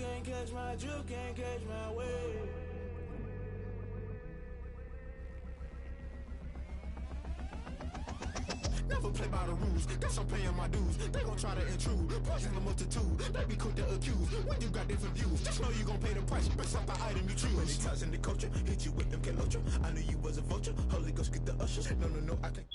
can't catch my wave. Never play by the rules, guess I'm paying my dues. They gon' try to intrude, poison the multitude. They be quick to accuse, when you got different views. Just know you gon' pay the price, based off the item you choose. Many times in the culture, hit you with them Kelocha. I knew you was a vulture, Holy Ghost get the ushers. No, I can't.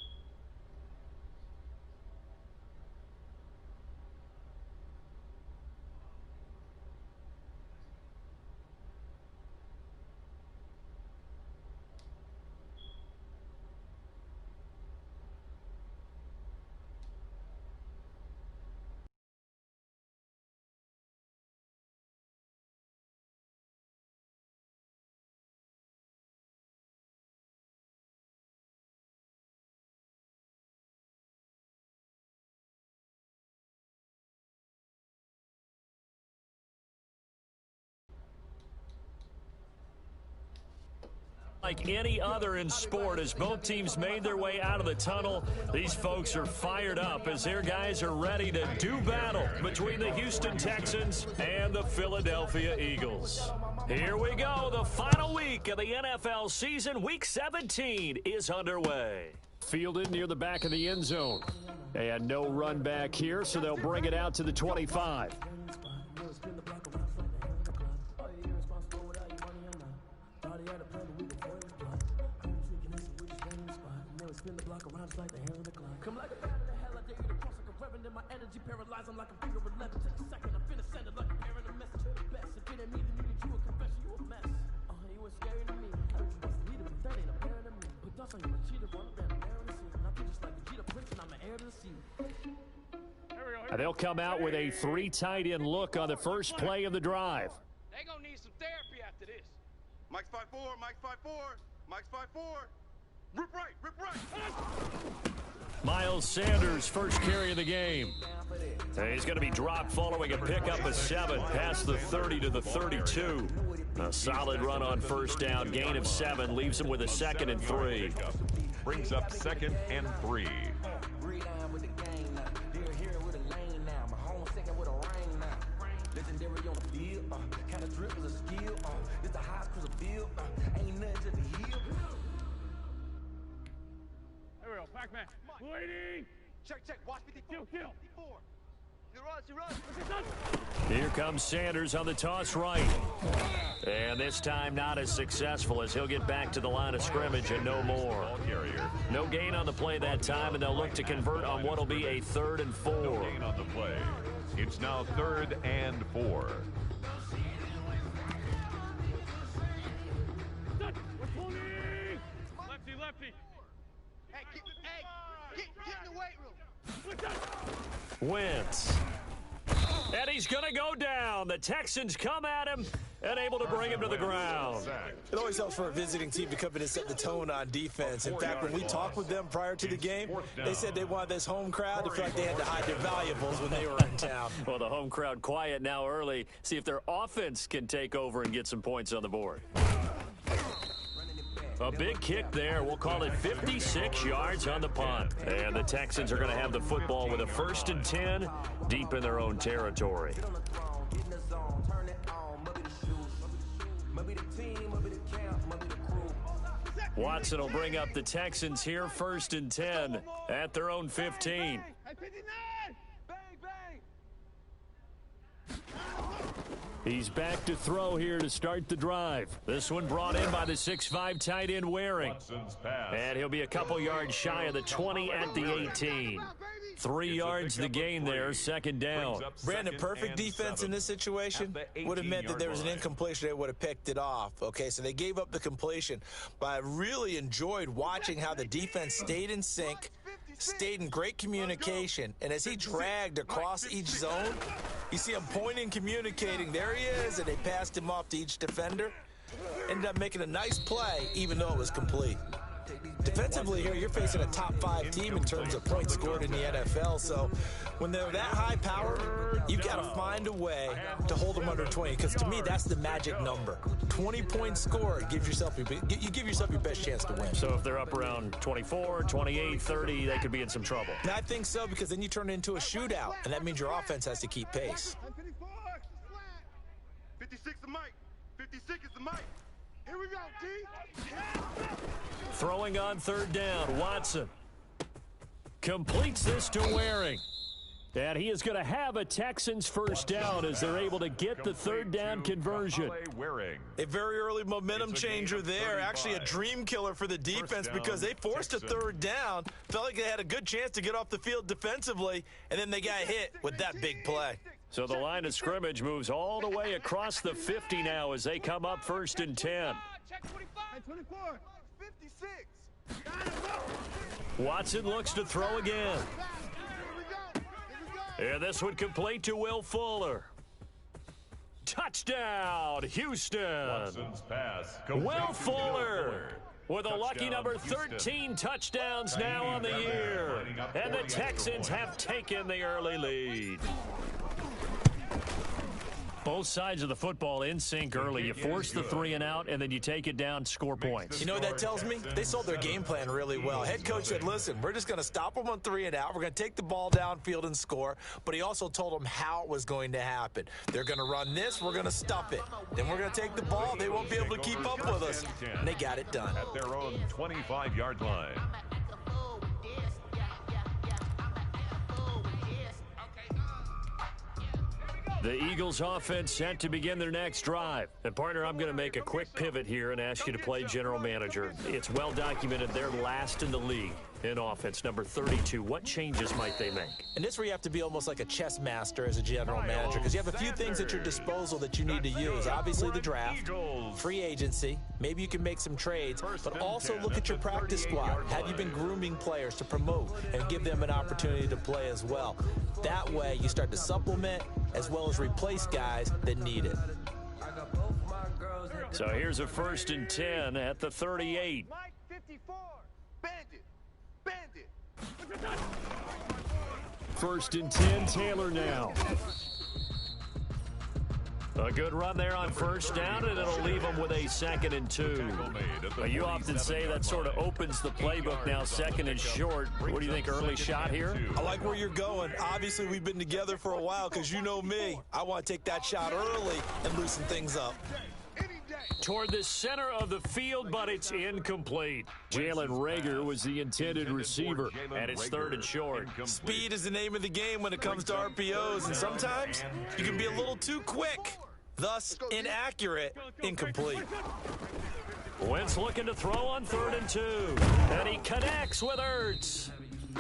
Like any other in sport, as both teams made their way out of the tunnel, these folks are fired up as their guys are ready to do battle between the Houston Texans and the Philadelphia Eagles. Here we go. The final week of the NFL season, Week 17, is underway. Fielded near the back of the end zone. And no run back here, so they'll bring it out to the 25. Spin the block around like the hair of the clock. Come like a bat in the hell, I dare you to cross like a reverend. In my energy paralyzed, I'm like a figure of 11. Take a second, I'm finna send it like a parent a message. The best, if it ain't me, then you need you a confession, you a mess. You were scary to me. I heard you was a leader, but that ain't apparent to me. Put dust on you, a cheater, run down the air of the sea. And I feel just like a Jeter Prince, and I'm an heir to the sea. They'll come out with a 3 tight end look on the first play of the drive. They gonna need some therapy after this. Mike's 5'4", Mike's 5'4", Mike's 5'4". Rip right, rip right. Miles Sanders, first carry of the game. He's going to be dropped following a pickup of 7 past the 30 to the 32. A solid run on first down, gain of 7, leaves him with a 2nd and 3. Brings up 2nd and 3. Legendary on the field, kind of drip is a skill. It's the highest cruise of field, ain't nothing to the heel. There we go, Pac-Man. Waiting. Check, watch 54. Kill. 54. He runs. Here comes Sanders on the toss right. And this time not as successful as he'll get back to the line of scrimmage and no more. No gain on the play that time, and they'll look to convert on what will be a 3rd and 4. No gain on the play. It's now 3rd and 4. Lefty. Hey, get in the weight room. Wentz. And he's going to go down. The Texans come at him and able to bring him to the ground. It always helps for a visiting team to come in and set the tone on defense. In fact, when we talked with them prior to the game, they said they wanted this home crowd to feel like they had to hide their valuables when they were in town. Well, the home crowd quiet now early. See if their offense can take over and get some points on the board. A big kick there. We'll call it 56 yards on the punt. And the Texans are going to have the football with a 1st and 10 deep in their own territory. Watson will bring up the Texans here, 1st and 10 at their own 15. He's back to throw here to start the drive. This one brought in by the 6'5" tight end Waring. And he'll be a couple yards shy of the 20 at the 18. 3 yards the gain there, 2nd down. Brandon, perfect defense in this situation would have meant that there was an incompletion. They would have picked it off. Okay, so they gave up the completion. But I really enjoyed watching how the defense stayed in sync, stayed in great communication, and as he dragged across each zone, you see him pointing, communicating. There he is, and they passed him off to each defender. Ended up making a nice play, even though it was complete. Defensively here, you're facing a top 5 team in terms of points scored in the NFL. So when they're that high powered, you've got to find a way to hold them under 20. Because to me, that's the magic number. 20 points scored, you give yourself your best chance to win. So if they're up around 24, 28, 30, they could be in some trouble. And I think so, because then you turn it into a shootout, and that means your offense has to keep pace. 56 the mic. 56 is the mic. Here we go, D. Throwing on third down, Watson completes this to Waring. And he is going to have a Texans first down as they're able to get the third down conversion. A very early momentum changer there. Actually a dream killer for the defense because they forced a third down. Felt like they had a good chance to get off the field defensively, and then they got hit with that big play. So the line of scrimmage moves all the way across the 50 now as they come up first and 10. Check 24. 56. Watson looks to throw again. And this one complete to Will Fuller. Touchdown, Houston. Watson's pass. Will Fuller with a lucky number 13 touchdowns now on the year. And the Texans have taken the early lead. Both sides of the football in sync early. You force the 3 and out, and then you take it down, score points. You know what that tells me? They sold their game plan really well. Head coach said, listen, we're just going to stop them on 3 and out. We're going to take the ball downfield and score. But he also told them how it was going to happen. They're going to run this. We're going to stuff it. Then we're going to take the ball. They won't be able to keep up with us. And they got it done. At their own 25-yard line. The Eagles offense set to begin their next drive. And, partner, I'm going to make a quick pivot here and ask you to play general manager. It's well documented they're last in the league in offense, number 32. What changes might they make? And this is where you have to be almost like a chess master as a general manager because you have a few things at your disposal that you need to use. Obviously, the draft, free agency. Maybe you can make some trades, but also look at your practice squad. Have you been grooming players to promote and give them an opportunity to play as well? That way, you start to supplement as well as replace guys that need it. So here's a first and 10 at the 38. Mike 54. Bandit. Bandit. First and 10, Taylor now. A good run there on first down, and it'll leave them with a 2nd and 2. You often say that sort of opens the playbook now, 2nd and short. What do you think, early shot here? I like where you're going. Obviously, we've been together for a while because you know me. I want to take that shot early and loosen things up. Toward the center of the field, but it's incomplete. Jalen Reagor was the intended receiver, and it's 3rd and short. Speed is the name of the game when it comes to RPOs, and sometimes you can be a little too quick. Thus, inaccurate, incomplete. Wentz looking to throw on 3rd and 2, and he connects with Ertz.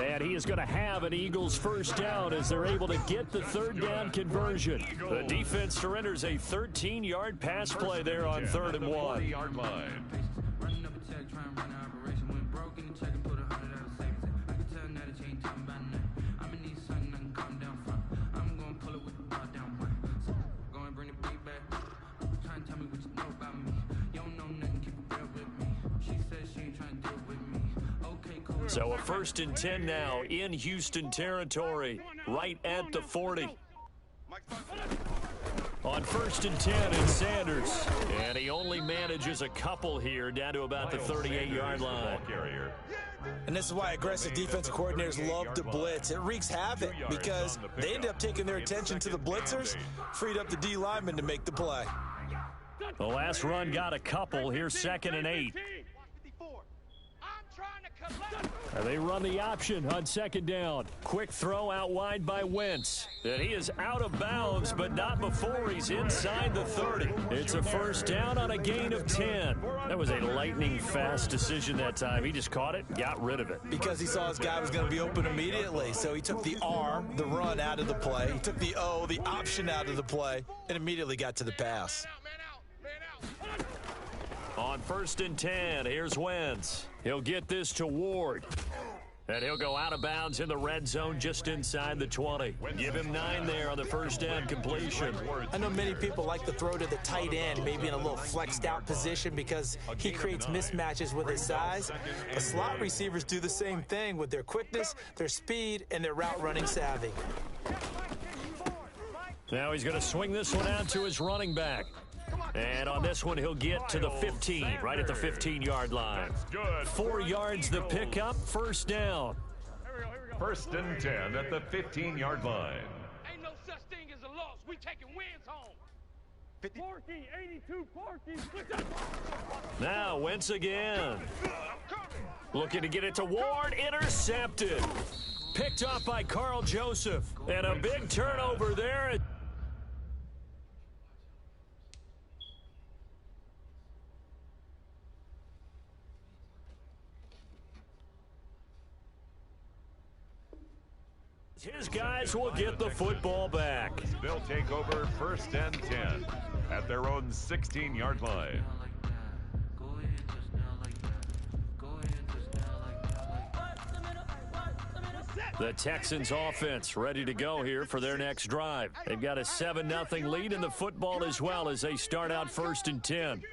And he is going to have an Eagles first down as they're able to get the 3rd down conversion. The defense surrenders a 13-yard pass play there on 3rd and 1. Yard line. So a 1st and 10 now in Houston territory, right at the 40. On 1st and 10, it's Sanders. And he only manages a couple here down to about the 38-yard line. And this is why aggressive defensive coordinators love to blitz. It wreaks havoc because they end up taking their attention to the blitzers, freed up the D lineman to make the play. The last run got a couple. Here's 2nd and 8. And they run the option on 2nd down. Quick throw out wide by Wentz. And he is out of bounds, but not before he's inside the 30. It's a first down on a gain of 10. That was a lightning-fast decision that time. He just caught it, got rid of it. Because he saw his guy was going to be open immediately. So he took the R, the run, out of the play. He took the O, the option, out of the play, and immediately got to the pass. On 1st and 10, here's Wentz. He'll get this to Ward. And he'll go out of bounds in the red zone just inside the 20. Give him 9 there on the first down completion. I know many people like to throw to the tight end, maybe in a little flexed out position because he creates mismatches with his size. The slot receivers do the same thing with their quickness, their speed, and their route running savvy. Now he's going to swing this one out to his running back. And on this one, he'll get to the 15, right at the 15-yard line. 4 yards the pickup, first down. 1st and 10 at the 15-yard line. Ain't no such thing as a loss. We taking wins home. Porky, 82, Porky. Now, Wentz again. Looking to get it to Ward. Intercepted. Picked off by Carl Joseph. And a big turnover there. His guys will get the football back. They'll take over 1st and 10 at their own 16-yard line. The Texans offense ready to go here for their next drive. They've got a 7-0 lead in the football as well as they start out 1st and 10.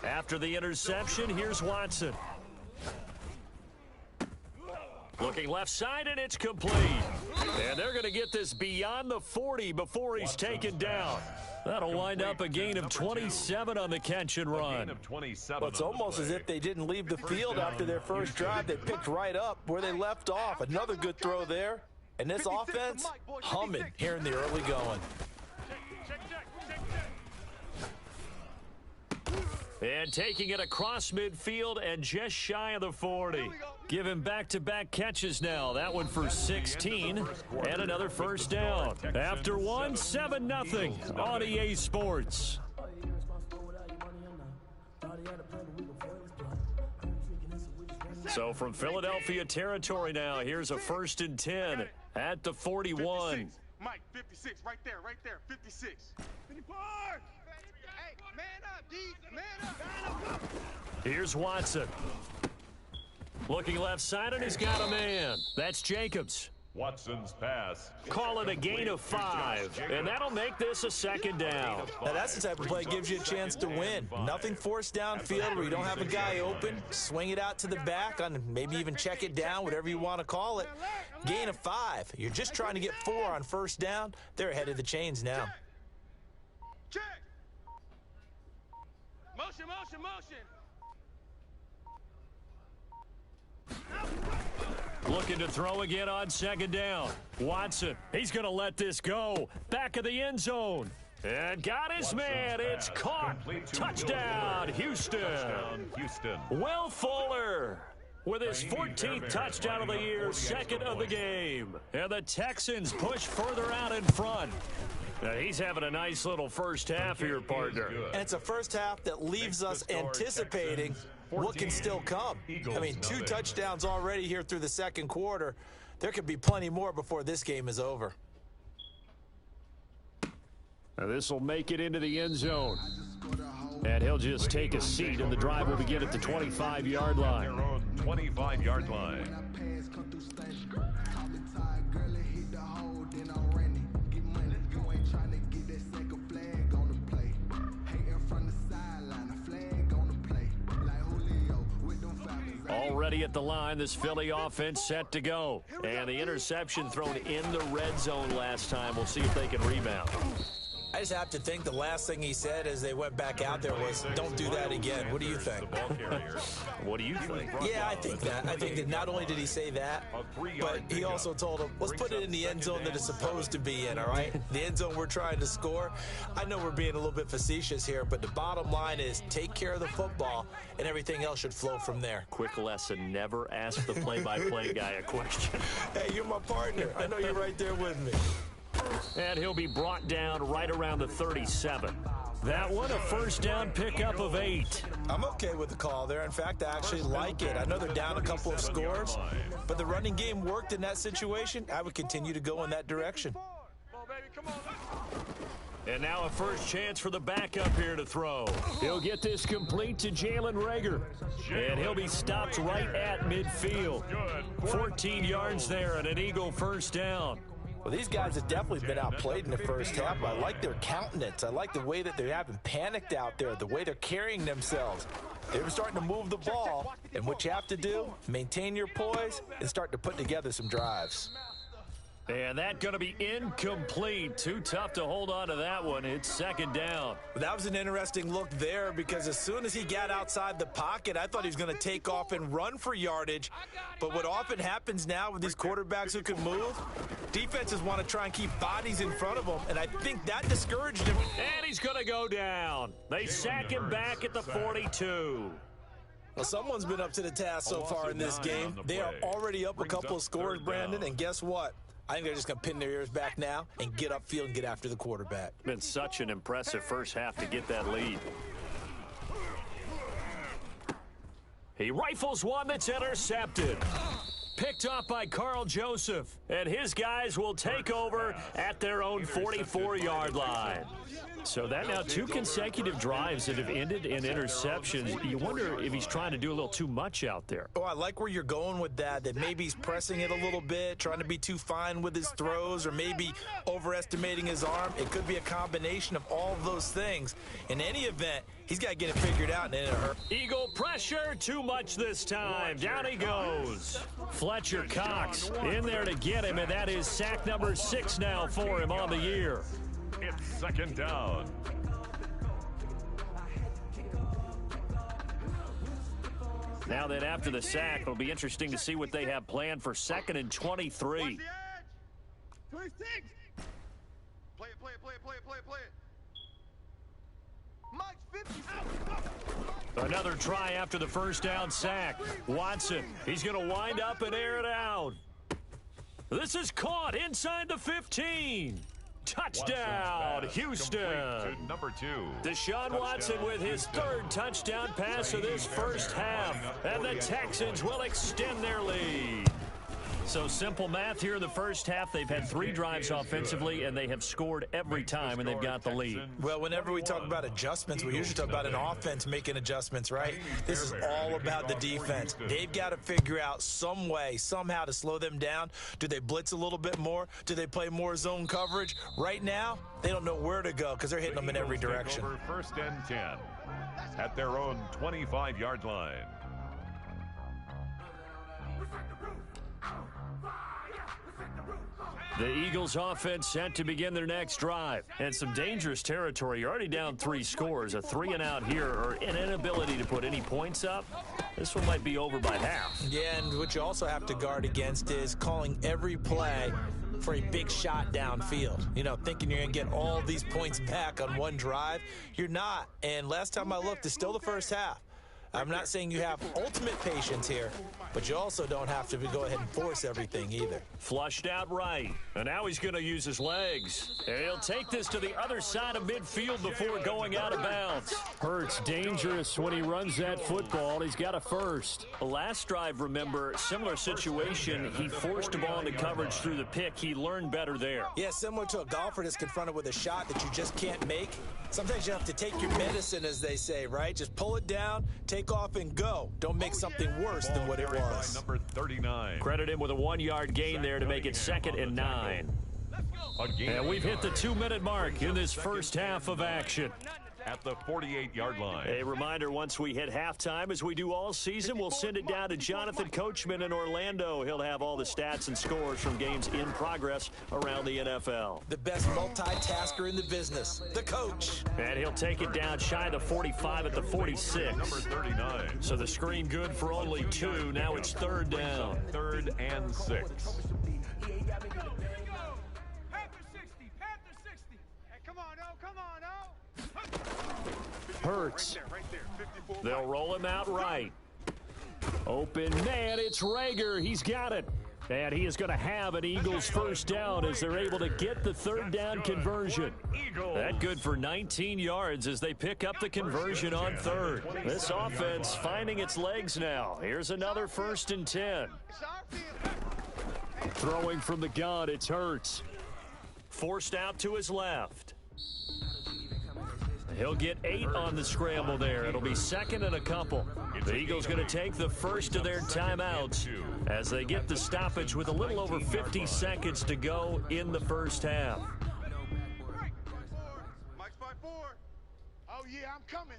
After the interception, here's Watson. Looking left side, and it's complete. And they're going to get this beyond the 40 before he's taken down. That'll wind up a gain of 27 on the catch and run. Well, it's almost as if they didn't leave the field after their first drive. They picked right up where they left off. Another good throw there. And this offense, humming here in the early going. And taking it across midfield and just shy of the 40. Give him back-to-back catches now. That one for 16 and another first down. After one, 7-0 on EA Sports. So from Philadelphia territory now, here's a 1st and 10 at the 41. 56. Mike, 56, right there, 56. 54! Hey, man up, D, man up. Here's Watson. Looking left side, and he's got a man. That's Jacobs. Watson's pass. Call it a gain of 5, and that'll make this a 2nd down. Now, that's the type of play that gives you a chance to win. Nothing forced downfield where you don't have a guy open. Swing it out to the back, on maybe even check it down, whatever you want to call it. Gain of 5. You're just trying to get 4 on first down. They're ahead of the chains now. Check. Motion, motion, motion. Looking to throw again on 2nd down. Watson, he's going to let this go. Back of the end zone. And got his man. It's caught. Touchdown, Houston. Will Fuller with his 14th touchdown of the year, 2nd of the game. And the Texans push further out in front. Now, he's having a nice little first half here, partner. And it's a first half that leaves us anticipating what can still come. I mean, 2 touchdowns already here through the 2nd quarter. There could be plenty more before this game is over. Now, this will make it into the end zone. And he'll just take a seat, and the drive will begin at the 25-yard line. Their own 25-yard line. Already at the line, this Philly offense set to go. And the interception thrown in the red zone last time. We'll see if they can rebound. I just have to think the last thing he said as they went back out there was, don't do that again. What do you think? What do you think? Yeah, I think that. I think that not only did he say that, but he also told him, let's put it in the end zone that it's supposed to be in, all right? The end zone we're trying to score. I know we're being a little bit facetious here, but the bottom line is take care of the football, and everything else should flow from there. Quick lesson, never ask the play-by-play guy a question. Hey, you're my partner. I know you're right there with me. And he'll be brought down right around the 37. That one, a first down pickup of 8. I'm okay with the call there. In fact, I actually like it. I know they're down a couple of scores, but the running game worked in that situation. I would continue to go in that direction. And now a first chance for the backup here to throw. He'll get this complete to Jalen Reagor. And he'll be stopped right at midfield. 14 yards there and an Eagle first down. Well, these guys have definitely been outplayed in the first half. I like their countenance. I like the way that they haven't panicked out there, the way they're carrying themselves. They were starting to move the ball, and what you have to do, maintain your poise and start to put together some drives. And that's going to be incomplete. Too tough to hold on to that one. It's 2nd down. That was an interesting look there because as soon as he got outside the pocket, I thought he was going to take off and run for yardage. But what often happens now with these quarterbacks who can move, Defenses want to try and keep bodies in front of them, and I think that discouraged him. And he's going to go down. They sack him back at the 42. Well, someone's been up to the task so far in this game. They are already up a couple of scores, Brandon, and guess what? I think they're just going to pin their ears back now and get upfield and get after the quarterback. Been such an impressive first half to get that lead. He rifles one that's intercepted. Picked off by Carl Joseph. And his guys will take over at their own 44-yard line. So that now 2 consecutive drives that have ended in interceptions. You wonder if he's trying to do a little too much out there. Oh, I like where you're going with that maybe he's pressing it a little bit, trying to be too fine with his throws, or maybe overestimating his arm. It could be a combination of all of those things. In any event, he's got to get it figured out, and it'll hurt. Eagle pressure, too much this time. Down he goes. Fletcher Cox in there to get him, and that is sack number 6 now for him on the year. It's second down. Now then, after the sack, it'll be interesting to see what they have planned for 2nd and 23. 26. Play it. Mike's 50. Another try after the first down sack. Watson, he's going to wind up and air it out. This is caught inside the 15. Touchdown, Houston. Number 2. Deshaun Watson with his 3rd touchdown pass of this first half. And the Texans will extend their lead. So simple math here in the first half. They've had 3 drives offensively, and they have scored every time, and they've got the lead. Well, whenever we talk about adjustments, we usually talk about an offense making adjustments, right? This is all about the defense. They've got to figure out some way, somehow to slow them down. Do they blitz a little bit more? Do they play more zone coverage? Right now, they don't know where to go because they're hitting them in every direction. First and 10 at their own 25-yard line. The Eagles offense set to begin their next drive. And some dangerous territory. You're already down 3 scores. A 3-and-out here, or an inability to put any points up. This one might be over by half. Yeah, and what you also have to guard against is calling every play for a big shot downfield. You know, thinking you're going to get all these points back on one drive. You're not. And last time I looked, it's still the first half. I'm not saying you have ultimate patience here, but you also don't have to go ahead and force everything either. Flushed out right, and now he's going to use his legs. And he'll take this to the other side of midfield before going out of bounds. Hurts dangerous when he runs that football. He's got a first. The last drive, remember, similar situation. He forced a ball into coverage through the pick. He learned better there. Yeah, similar to a golfer that's confronted with a shot that you just can't make. Sometimes you have to take your medicine, as they say, right? Just pull it down, take off, and go. Don't make something worse than what it was. Number 39. Credit him with a 1-yard gain there to make it 2nd and 9. And we've hit the 2-minute mark in this first half of action. At the 48-yard line. A reminder, once we hit halftime, as we do all season, we'll send it down to Jonathan Coachman in Orlando. He'll have all the stats and scores from games in progress around the NFL. The best multitasker in the business, the coach. And he'll take it down shy of the 45 at the 46. Number 39. So the screen good for only 2. Now it's 3rd down. 3rd and 6. Panther 60. Panther 60. Hey, come on, oh. Hurts. Right there. 54. They'll roll him out right. Open man, it's Rager. He's got it. And he is going to have an Eagles first down as they're able to get the 3rd down conversion. That good for 19 yards as they pick up the conversion on 3rd. This offense finding its legs now. Here's another 1st and 10. Throwing from the gun, it's Hurts. Forced out to his left. He'll get 8 on the scramble there. It'll be 2nd and a couple. The Eagles going to take the first of their timeouts as they get the stoppage with a little over 50 seconds to go in the first half. Mike's 5-4. Oh, yeah, I'm coming.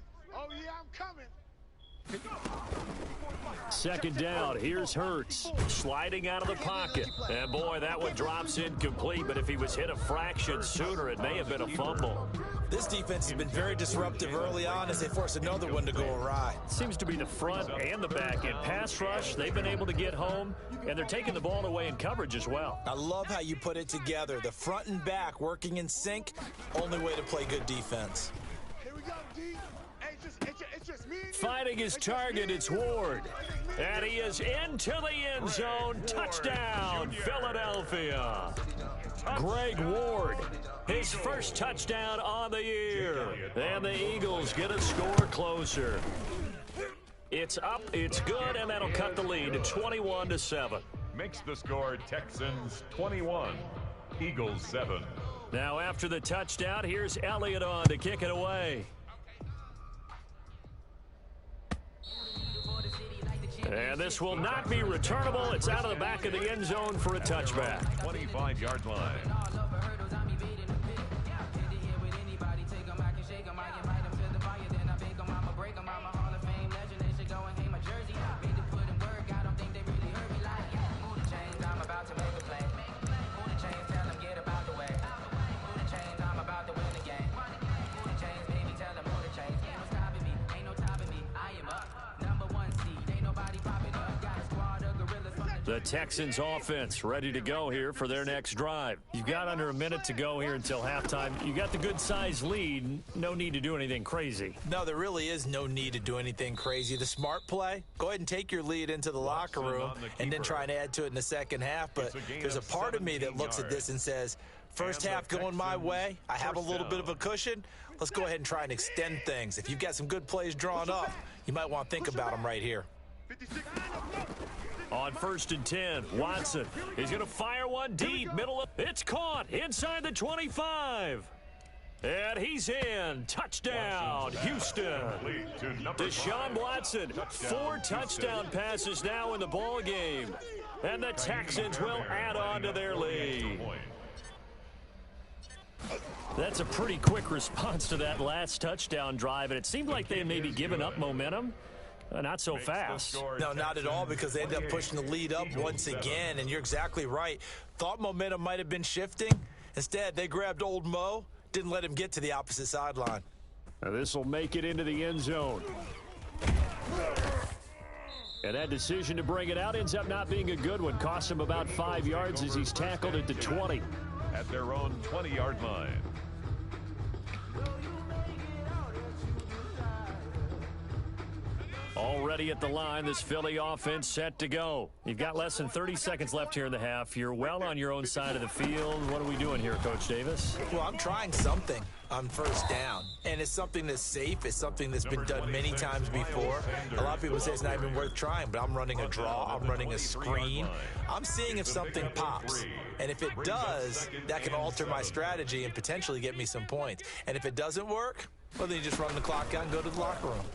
Second down, here's Hurts, sliding out of the pocket. And boy, that one drops incomplete, but if he was hit a fraction sooner, it may have been a fumble. This defense has been very disruptive early on as they force another one to go awry. Seems to be the front and the back end. Pass rush, they've been able to get home, and they're taking the ball away in coverage as well. I love how you put it together. The front and back working in sync, only way to play good defense. Here we go, D. Hey, it's just me and you. Finding his target, it's Ward. And he is into the end zone. Touchdown, Philadelphia. Greg Ward, his first touchdown on the year. And the Eagles get a score closer. It's up, it's good, and that'll cut the lead to 21-7. Makes the score Texans 21, Eagles 7. Now after the touchdown, here's Elliott on to kick it away. And this will not be returnable. It's out of the back of the end zone for a touchback. 25-yard line. The Texans offense ready to go here for their next drive. You've got under a minute to go here until halftime. You got the good size lead. No need to do anything crazy. No, there really is no need to do anything crazy. The smart play, go ahead and take your lead into the locker room and then try and add to it in the second half. But there's a part of me that looks at this and says, first half going my way, I have a little bit of a cushion. Let's go ahead and try and extend things. If you've got some good plays drawn up, you might want to think about them right here. 56. On 1st and 10, Watson is going to fire one deep, middle of, it's caught inside the 25. And he's in. Touchdown, Houston. Deshaun Watson, 4 touchdown passes now in the ball game. And the Texans will add on to their lead. That's a pretty quick response to that last touchdown drive, and it seemed like they had maybe given up momentum. Not so fast. No, not at all, because they ended up pushing the lead up once again, and you're exactly right. Thought momentum might have been shifting. Instead, they grabbed old Mo, didn't let him get to the opposite sideline. This will make it into the end zone. And that decision to bring it out ends up not being a good one. Cost him about 5 yards as he's tackled at the 20. At their own 20-yard line. Already at the line, this Philly offense set to go. You've got less than 30 seconds left here in the half. You're well on your own side of the field. What are we doing here, Coach Davis? Well, I'm trying something on first down, and it's something that's safe. It's something that's been done many times before. A lot of people say it's not even worth trying, but I'm running a draw. I'm running a screen. I'm seeing if something pops, and if it does, that can alter my strategy and potentially get me some points. And if it doesn't work, well, then you just run the clock out and go to the locker room.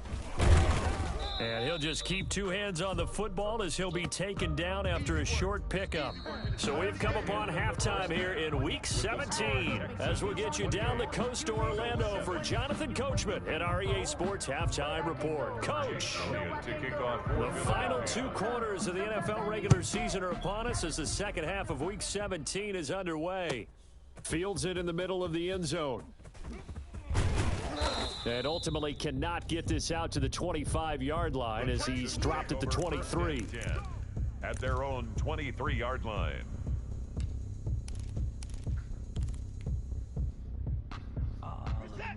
And he'll just keep 2 hands on the football as he'll be taken down after a short pickup. So we've come upon halftime here in Week 17 as we'll get you down the coast to Orlando for Jonathan Coachman at our EA Sports Halftime Report. Coach, the final 2 quarters of the NFL regular season are upon us as the second half of Week 17 is underway. Fields it in the middle of the end zone. And ultimately cannot get this out to the 25-yard line as he's dropped at the 23. At their own 23-yard line.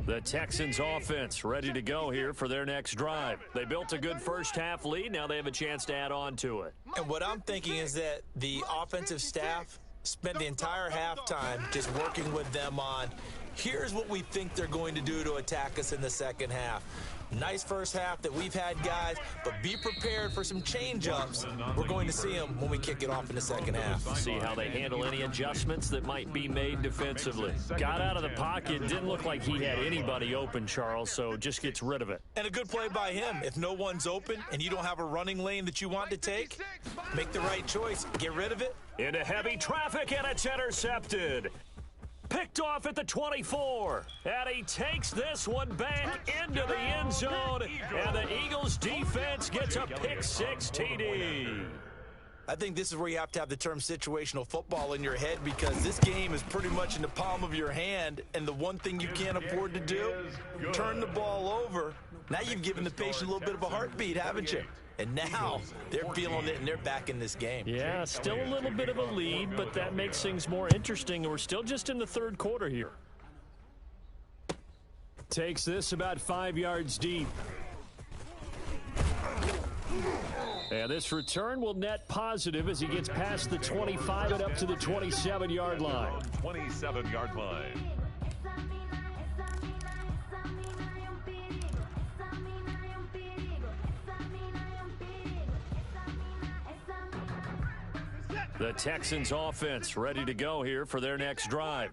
The Texans offense ready to go here for their next drive. They built a good first half lead. Now they have a chance to add on to it. And what I'm thinking is that the offensive staff spent the entire halftime just working with them on, here's what we think they're going to do to attack us in the second half. Nice first half that we've had, guys, but be prepared for some change-ups. We're going to see them when we kick it off in the second half. See how they handle any adjustments that might be made defensively. Got out of the pocket, didn't look like he had anybody open, Charles, so just gets rid of it. And a good play by him. If no one's open and you don't have a running lane that you want to take, make the right choice. Get rid of it. Into heavy traffic, and it's intercepted. Picked off at the 24. And he takes this one back into the end zone. And the Eagles defense gets a pick six TD. I think this is where you have to have the term situational football in your head, because this game is pretty much in the palm of your hand, and the one thing you can't afford to do, turn the ball over. Now you've given the patient a little bit of a heartbeat, haven't you? And now they're feeling it, and they're back in this game. Yeah, still a little bit of a lead, but that makes things more interesting. We're still just in the third quarter here. Takes this about 5 yards deep. And this return will net positive as he gets past the 25 and up to the 27-yard line. 27-yard line. The Texans offense ready to go here for their next drive.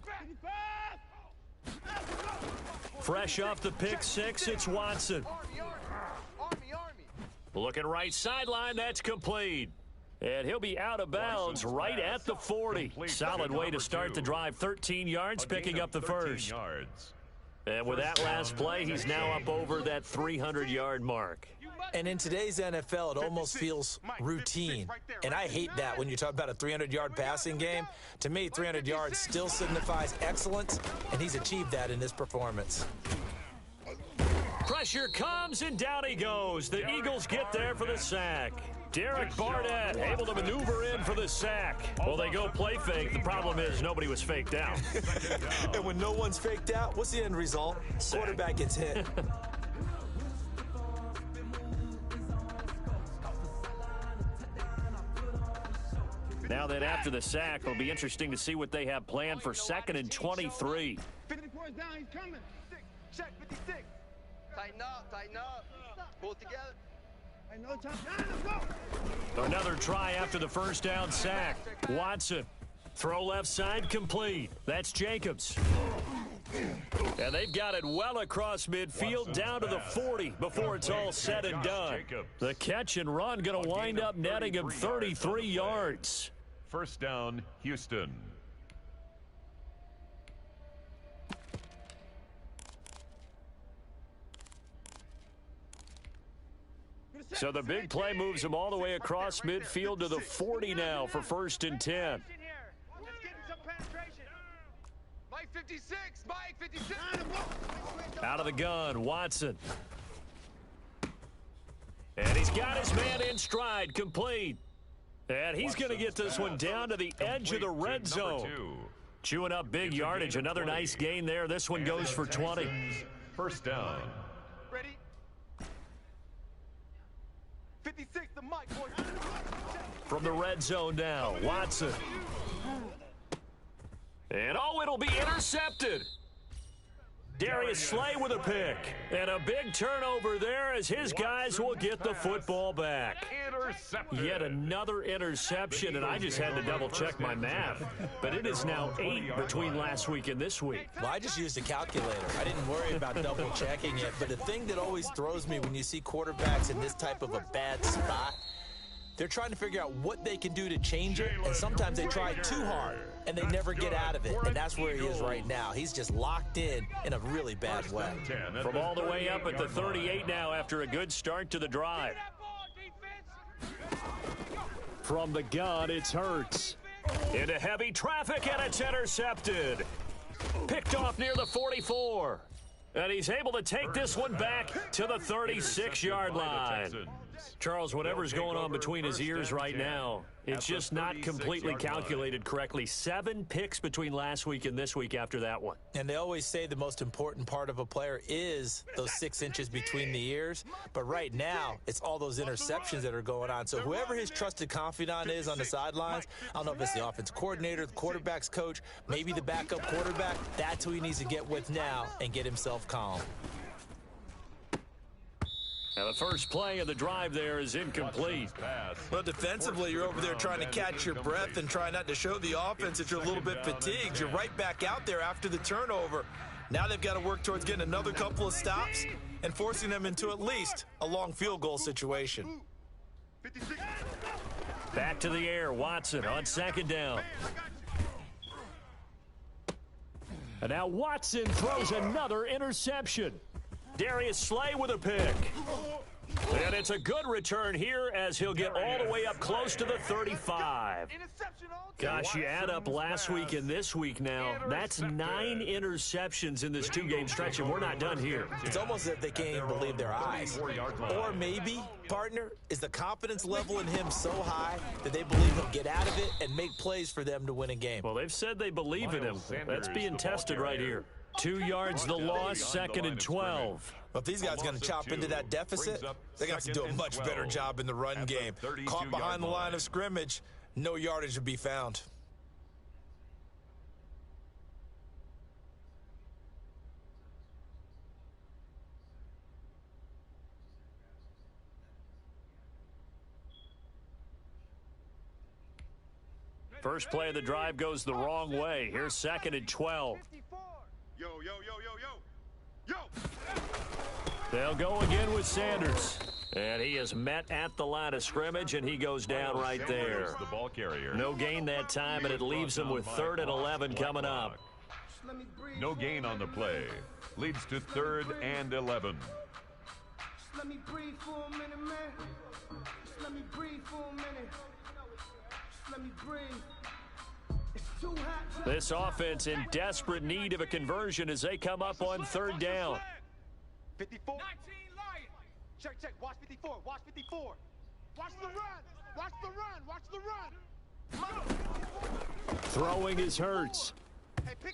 Fresh off the pick six, it's Watson. Looking right sideline, that's complete. And he'll be out of bounds right at the 40. Solid way to start the drive. 13 yards, picking up the first. And with that last play, he's now up over that 300-yard mark. And in today's NFL, it almost feels routine. And I hate that when you talk about a 300-yard passing game. To me, 300 yards still signifies excellence, and he's achieved that in this performance. Pressure comes, and down he goes. The Eagles get there for the sack. Derek Barnett able to maneuver in for the sack. Well, they go play fake. The problem is nobody was faked out. And when no one's faked out, what's the end result? Sack. Quarterback gets hit. Now then, after the sack, it'll be interesting to see what they have planned for 2nd and 23. 50 points down, he's coming. Check 56. Tighten up. Pull it together. Hey, no time. Let's go. Another try after the first down sack. Watson. Throw left side complete. That's Jacobs. And they've got it well across midfield down to the 40 before it's all said and done. The catch and run going to wind up netting him 33 yards. First down, Houston. So the big play moves him all the way across midfield to the 40 now for 1st and 10. Mike 56, Mike 56. Out of the gun, Watson. And he's got his man in stride, complete. And he's going to get this one down to the edge of the red zone. Chewing up big yardage, another nice gain there. This one goes for 20. First down. Ready? 56 to Mike, boy. From the red zone now, Watson. And it'll be intercepted. Darius Slay with a pick. And a big turnover there as his guys will get the football back. Yet another interception, and I just had to double-check my math. But it is now 8 between last week and this week. Well, I just used a calculator. I didn't worry about double-checking it. But the thing that always throws me when you see quarterbacks in this type of a bad spot, they're trying to figure out what they can do to change it, and sometimes they try too hard, and they never get out of it, and that's where he is right now. He's just locked in a really bad way. From all the way up at the 38 now after a good start to the drive. From the gun, it's Hurts. Into heavy traffic, and it's intercepted. Picked off near the 44. And he's able to take this one back to the 36-yard line. Charles, whatever's going on between his ears right now, it's just not completely calculated correctly. 7 picks between last week and this week after that one. And they always say the most important part of a player is those 6 inches between the ears. But right now, it's all those interceptions that are going on. So whoever his trusted confidant is on the sidelines, I don't know if it's the offense coordinator, the quarterback's coach, maybe the backup quarterback, that's who he needs to get with now and get himself calm. Now the first play of the drive there is incomplete. Well, defensively, you're over there trying to catch your breath and try not to show the offense that you're a little bit fatigued. You're right back out there after the turnover. Now they've got to work towards getting another couple of stops and forcing them into at least a long field goal situation. Back to the air, Watson on 2nd down. And now Watson throws another interception. Darius Slay with a pick. And it's a good return here as he'll get all the way up close to the 35. Gosh, you add up last week and this week now, that's 9 interceptions in this 2-game stretch, and we're not done here. It's almost as if they can't even believe their eyes. Or maybe, partner, is the confidence level in him so high that they believe he'll get out of it and make plays for them to win a game. Well, they've said they believe in him. That's being tested right here. 2 yards the loss, 2nd and 12. Well, if these guys are going to chop into that deficit, they got to do a much better job in the run game. Caught behind the line of scrimmage, no yardage to be found. First play of the drive goes the wrong way. Here's 2nd and 12. Yo, yo, yo, yo, yo. Yo! They'll go again with Sanders. And he is met at the line of scrimmage, and he goes down right there. The ball carrier. No gain that time, and it leaves him with 3rd and 11 coming up. No gain on the play. Leads to 3rd and 11. Let me breathe for a minute, man. Just let me breathe for a minute. Just let me breathe. It's too hot. This offense in desperate need of a conversion as they come up on 3rd down. 54. 19 Lions. Check, check. Watch 54. Watch 54. Watch the run. Watch the run. Watch the run. Throwing is Hurts.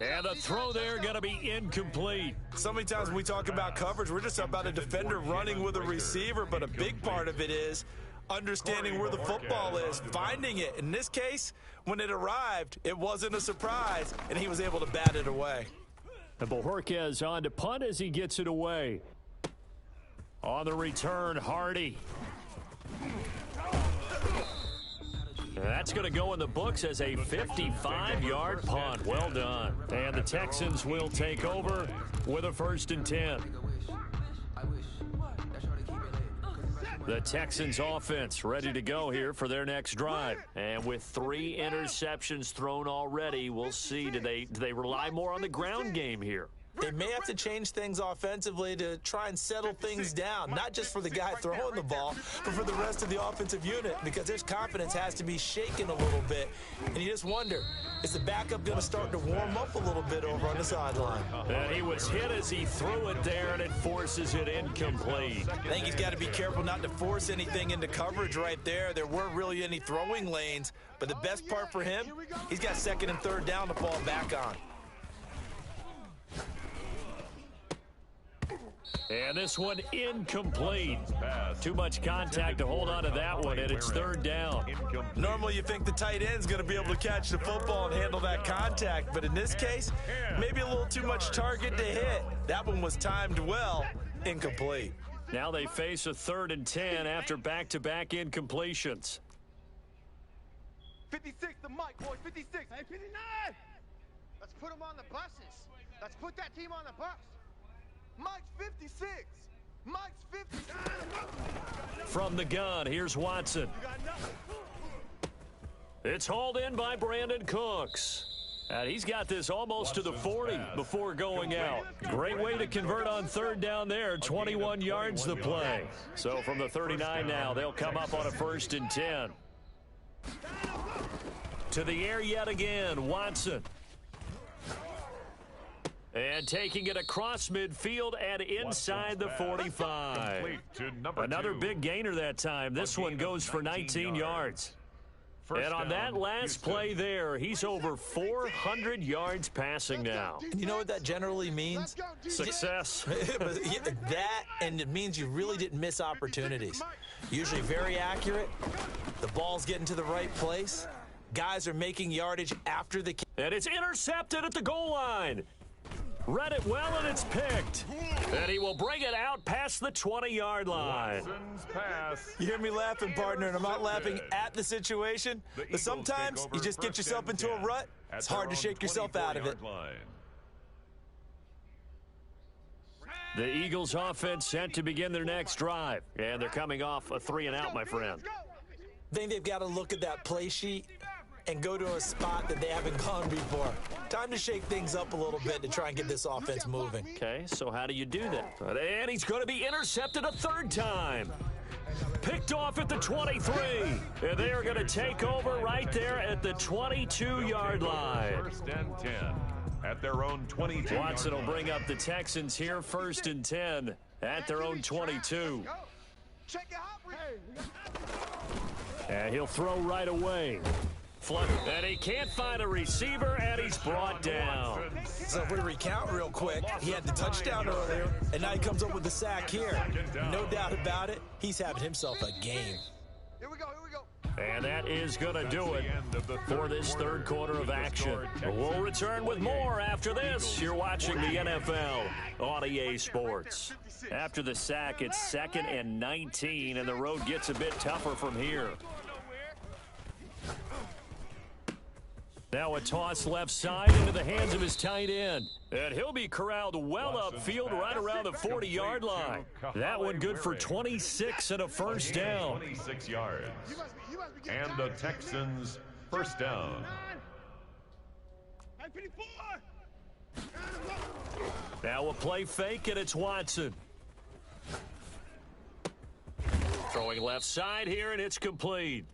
And the throw there going to be incomplete. So many times when we talk about coverage, we're just about a defender running with a receiver, but a big part of it is understanding where the football is, finding it. In this case, when it arrived, it wasn't a surprise, and he was able to bat it away. And Bojorquez on to punt as he gets it away. On the return, Hardy. That's going to go in the books as a 55-yard punt. Well done. And the Texans will take over with a 1st and 10. The Texans offense ready to go here for their next drive. And with 3 interceptions thrown already, we'll see, do they rely more on the ground game here? They may have to change things offensively to try and settle things down, not just for the guy throwing the ball, but for the rest of the offensive unit, because his confidence has to be shaken a little bit. And you just wonder, is the backup going to start to warm up a little bit over on the sideline? And he was hit as he threw it there, and it forces it incomplete. I think he's got to be careful not to force anything into coverage right there. There weren't really any throwing lanes, but the best part for him, he's got 2nd and 3rd down to fall back on. And this one incomplete. Too much contact to hold on to that one, and it's 3rd down. Normally you think the tight end's going to be able to catch the football and handle that contact, but in this case, maybe a little too much target to hit. That one was timed well, incomplete. Now they face a 3rd and 10 after back-to-back incompletions. 56 to Mike, boys. 56. Hey, 59. Let's put them on the buses. Let's put that team on the bus. Mike's 56. Mike's 59. From the gun, here's Watson. It's hauled in by Brandon Cooks. And he's got this almost to the 40 before going out. Great way to convert on 3rd down there. 21 yards the play. So from the 39 now, they'll come up on a 1st and 10. To the air yet again, Watson. And taking it across midfield and inside the 45. Another big gainer that time. This one goes for 19 yards. And on that last play there, he's over 400 yards passing now. You know what that generally means? Success. That, and it means you really didn't miss opportunities. Usually very accurate. The ball's getting to the right place. Guys are making yardage after the kick. And it's intercepted at the goal line. Read it well, and it's picked. And he will bring it out past the 20-yard line. You hear me laughing, partner, and I'm not laughing at the situation. But sometimes you just get yourself into a rut. It's hard to shake yourself out of it. The Eagles offense set to begin their next drive. And they're coming off a 3-and-out, my friend. I think they've got to look at that play sheet and go to a spot that they haven't gone before. Time to shake things up a little bit to try and get this offense moving. Okay, so how do you do that? And he's going to be intercepted a third time. Picked off at the 23. And they are going to take over right there at the 22-yard line. First and 10 at their own 22. Watson will bring up the Texans here, first and 10 at their own 22. And he'll throw right away. And he can't find a receiver, and he's brought down. So if we recount real quick, he had the touchdown earlier, and now he comes up with the sack here. No doubt about it, he's having himself a game. Here we go. And that is going to do it for this third quarter of action. We'll return with more after this. You're watching the NFL on EA Sports. After the sack, it's 2nd and 19, and the road gets a bit tougher from here. Now a toss left side into the hands of his tight end. And he'll be corralled well upfield right around the 40-yard line. That one good for 26 and a first down. 26 yards. And the Texans first down. Now a play fake, and it's Watson. Throwing left side here, and it's complete.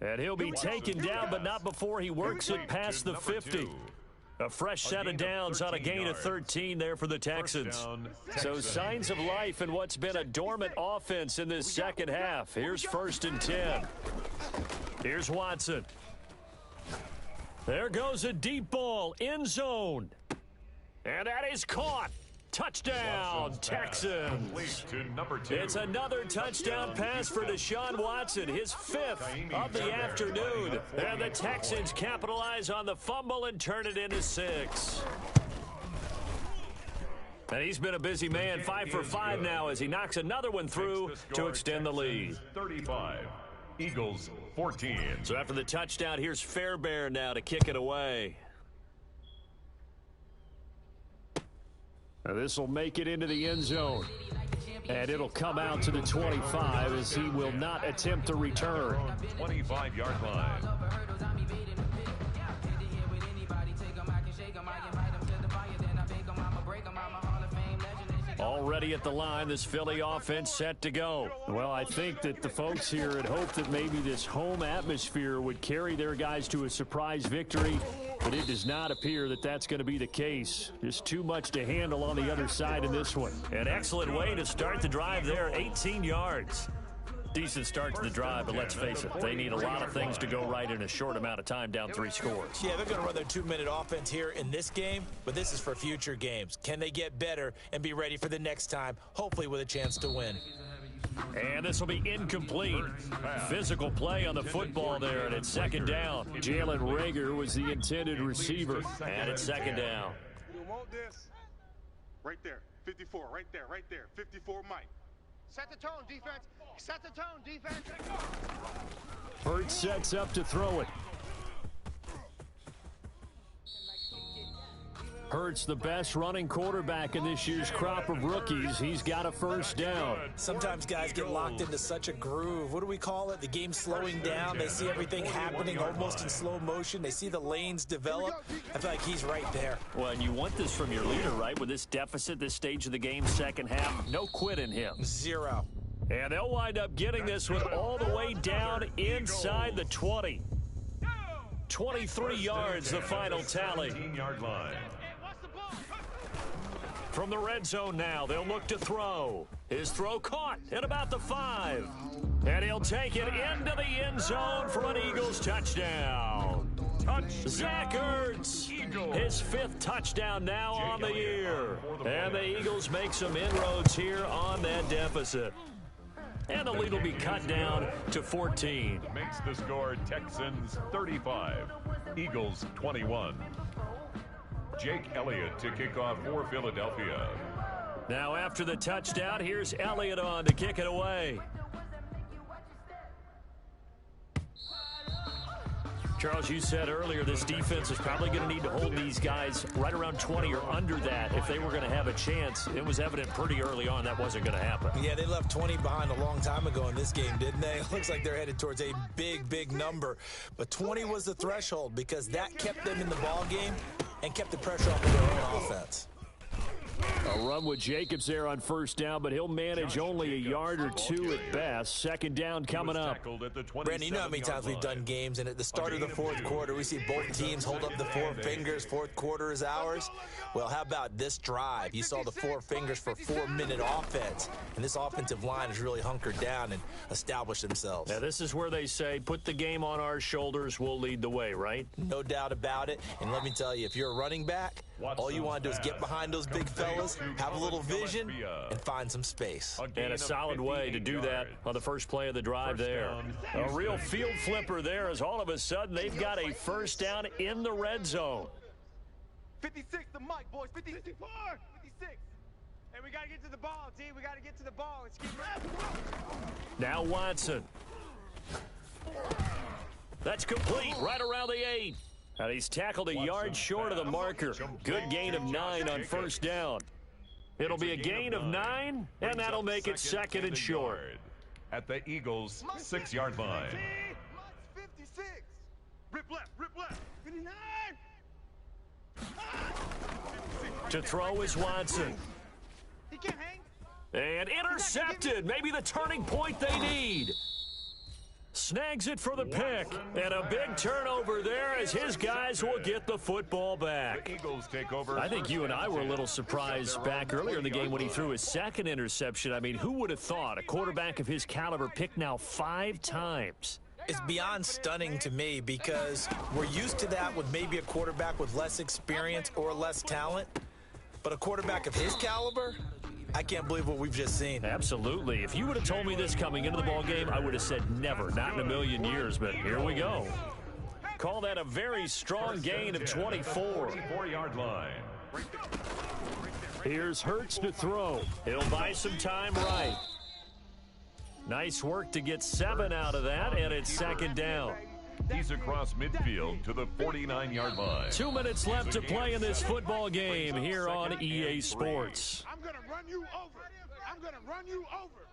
And he'll be taken down, but not before he works it past the 50. A fresh set of downs on a gain of 13 there for the Texans. So signs of life in what's been a dormant offense in this second half. Here's 1st and 10. Here's Watson. There goes a deep ball, end zone. And that is caught. Touchdown, Texans. It's another touchdown pass for Deshaun Watson, his 5th of the afternoon. And the Texans capitalize on the fumble and turn it into 6. And he's been a busy man, 5 for 5 now as he knocks another one through to extend the lead. 35, Eagles 14. So after the touchdown, here's Fairbairn now to kick it away. Now this will make it into the end zone. And it'll come out to the 25 as he will not attempt to return. 25-yard line. Already at the line, this Philly offense set to go. Well, I think that the folks here had hoped that maybe this home atmosphere would carry their guys to a surprise victory, but it does not appear that that's going to be the case. Just too much to handle on the other side in this one. An excellent way to start the drive there, 18 yards. Decent start to the drive, but let's face it, they need a lot of things to go right in a short amount of time, down 3 scores. Yeah, they're going to run their 2-minute offense here in this game, but this is for future games. Can they get better and be ready for the next time, hopefully with a chance to win? And this will be incomplete. Physical play on the football there, and it's 2nd down. Jalen Reagor was the intended receiver, and it's 2nd down. You want this? Right there, 54, right there, 54 Mike. Set the tone, defense. Set the tone, defense. Hurts sets up to throw it. Hurts the best running quarterback in this year's crop of rookies. He's got a first down. Sometimes guys get locked into such a groove. What do we call it? The game's slowing down. They see everything happening almost in slow motion. They see the lanes develop. I feel like he's right there. Well, and you want this from your leader, right? With this deficit, this stage of the game, second half, no quit in him. 0. And they'll wind up getting this one all the way down inside the 20. 23 yards, the final tally. 18-yard line. From the red zone now, they'll look to throw. His throw caught at about the 5. And he'll take it into the end zone for an Eagles touchdown. Zach Ertz, his 5th touchdown now on the year. And the Eagles make some inroads here on that deficit. And the lead will be cut down to 14. Makes the score Texans 35, Eagles 21. Jake Elliott to kick off for Philadelphia. Now after the touchdown, here's Elliott on to kick it away. Charles, you said earlier this defense is probably going to need to hold these guys right around 20 or under that if they were going to have a chance. It was evident pretty early on that wasn't going to happen. Yeah, they left 20 behind a long time ago in this game, didn't they? It looks like they're headed towards a big, big number. But 20 was the threshold because that kept them in the ball game and kept the pressure off of their own offense. A run with Jacobs there on first down, but he'll manage only a yard or two at best. Second down coming up. Brandon, you know how many times we've done games, and at the start of the fourth quarter, we see both teams hold up the four fingers. Fourth quarter is ours. Well, how about this drive? You saw the four fingers for 4-minute offense, and this offensive line has really hunkered down and established themselves. Now, this is where they say, put the game on our shoulders, we'll lead the way, right? No doubt about it. And let me tell you, if you're a running back, all you want to do is get behind those big fellas, have a little vision, and find some space. And a solid way to do that on the first play of the drive there. A real field flipper there as all of a sudden they've got a first down in the red zone. 56 the mic, boys. 56. Hey, we got to get to the ball, D. We got to get to the ball. Let's keep running. Now Watson. That's complete right around the 8. And he's tackled a yard short of the marker. Good gain of 9 on first down. It'll be a gain of 9, and that'll make it second and short. At the Eagles' 6-yard line. 56. Rip left. 59. To throw is Watson. He can't hang. And intercepted. Maybe the turning point they need. Snags it for the pick. And a big turnover there as his guys will get the football back. The Eagles take over. I think you and I were a little surprised back earlier in the game when he threw his second interception. I mean, who would have thought a quarterback of his caliber picked now 5 times? It's beyond stunning to me because we're used to that with maybe a quarterback with less experience or less talent. But a quarterback of his caliber, I can't believe what we've just seen. Absolutely. If you would have told me this coming into the ballgame, I would have said never, not in a million years. But here we go. Call that a very strong gain of 24. 24-yard line. Here's Hurts to throw. He'll buy some time right. Nice work to get 7 out of that, and it's second down. He's across midfield to the 49-yard line. 2 minutes left to play in this football game here on EA Sports. I'm going to run you over.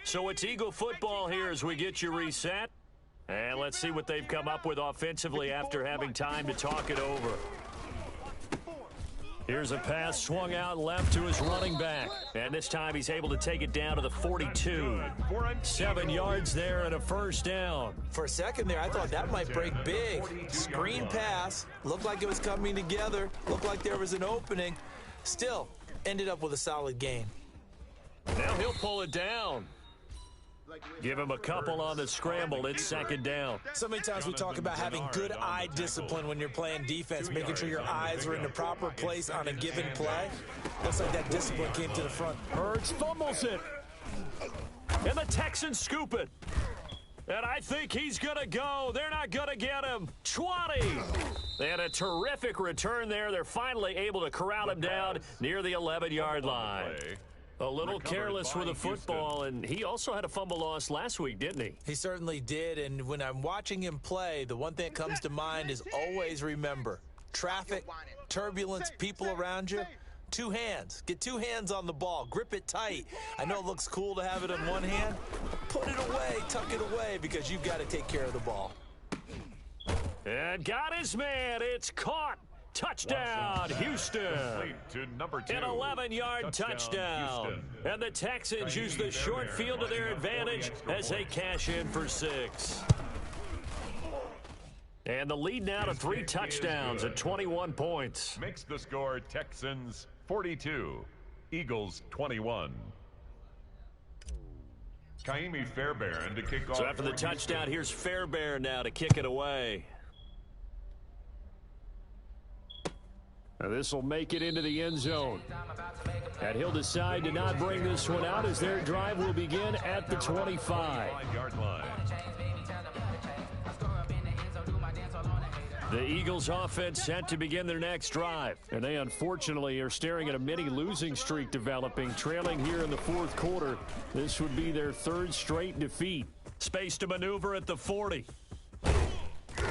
So it's Eagle football here as we get you reset. And let's see what they've come up with offensively after having time to talk it over. Here's a pass swung out left to his running back. And this time he's able to take it down to the 42. 7 yards there and a first down. For a second there, I thought that might break big. Screen pass. Looked like it was coming together. Looked like there was an opening. Still, ended up with a solid gain. Now he'll pull it down. Give him a couple on the scramble. It's second down. So many times we talk about having good eye discipline when you're playing defense, making sure your eyes are in the proper place on a given play. Looks like that discipline came to the front. Hurts fumbles it. And the Texans scoop it. And I think he's going to go. They're not going to get him. 20. And a terrific return there. They're finally able to corral him down near the 11-yard line. A little careless with the football, and he also had a fumble loss last week, didn't he? He certainly did, and when I'm watching him play, the one thing that comes to mind is always remember, traffic, turbulence, people around you, 2 hands. Get 2 hands on the ball. Grip it tight. I know it looks cool to have it in one hand. Put it away, tuck it away, because you've got to take care of the ball. And got his man. It's caught. Touchdown, Houston. To number 2. An 11-yard touchdown. And the Texans use the short field to their advantage as they cash in for 6. And the lead now to 3 touchdowns at 21 points. Makes the score Texans 42, Eagles 21. Kaimi Fairbairn to kick off. So after the touchdown, here's Fairbairn now to kick it away. Now this will make it into the end zone. And he'll decide to not bring this one out as their drive will begin at the 25. 5-yard line. The Eagles offense set to begin their next drive. And they unfortunately are staring at a mini losing streak developing, trailing here in the fourth quarter. This would be their 3rd straight defeat. Space to maneuver at the 40.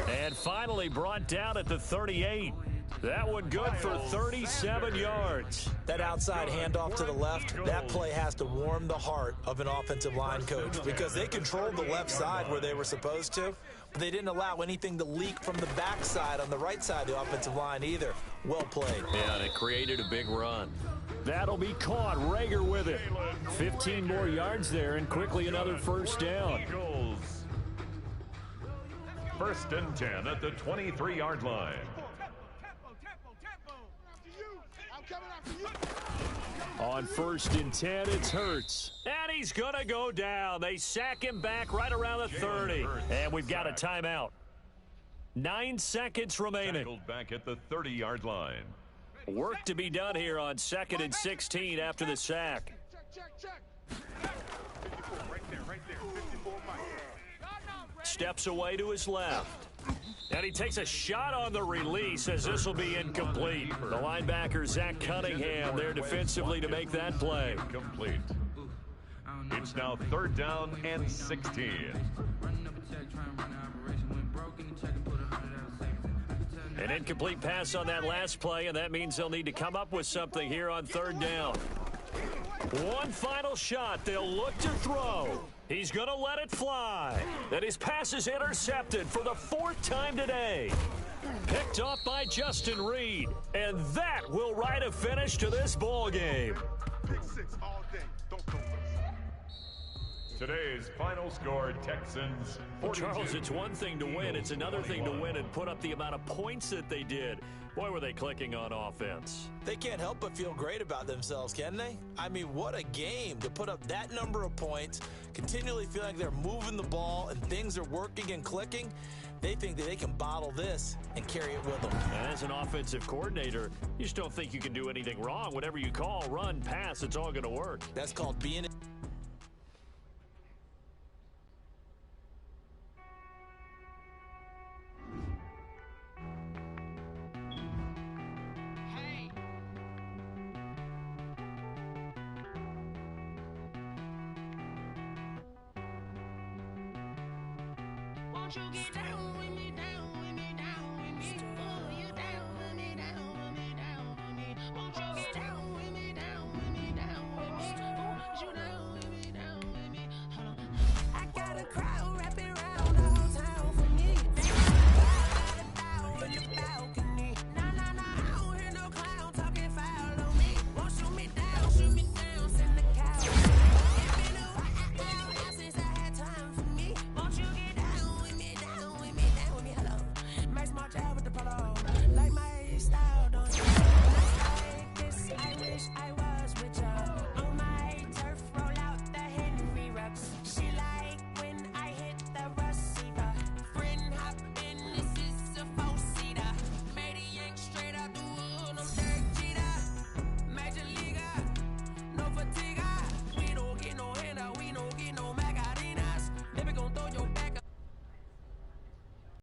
And finally brought down at the 38. That one good for 37 yards. That outside handoff to the left, that play has to warm the heart of an offensive line coach because they controlled the left side where they were supposed to. They didn't allow anything to leak from the backside on the right side of the offensive line either. Well played. Yeah, and it created a big run. That'll be caught. Rager with it. 15 more yards there, and quickly another first down. Eagles. 1st and 10 at the 23-yard line. On 1st and 10, it's Hurts. And he's going to go down. They sack him back right around the 30. And we've got a timeout. 9 seconds remaining. Tackled back at the 30-yard line. Work to be done here on 2nd and 16 after the sack. Steps away to his left. And he takes a shot on the release as this will be incomplete. The linebacker, Zach Cunningham, there defensively to make that play. Complete. It's now 3rd down and 16. An incomplete pass on that last play, and that means they'll need to come up with something here on 3rd down. One final shot. They'll look to throw. He's going to let it fly. And his pass is intercepted for the 4th time today. Picked off by Justin Reed. And that will write a finish to this ball game. Today's final score, Texans 42. Charles, it's one thing to win. It's another thing to win and put up the amount of points that they did. Boy, were they clicking on offense. They can't help but feel great about themselves, can they? I mean, what a game to put up that number of points, continually feel like they're moving the ball and things are working and clicking. They think that they can bottle this and carry it with them. And as an offensive coordinator, you just don't think you can do anything wrong. Whatever you call, run, pass, it's all going to work. That's called being... Won't you get down with me down?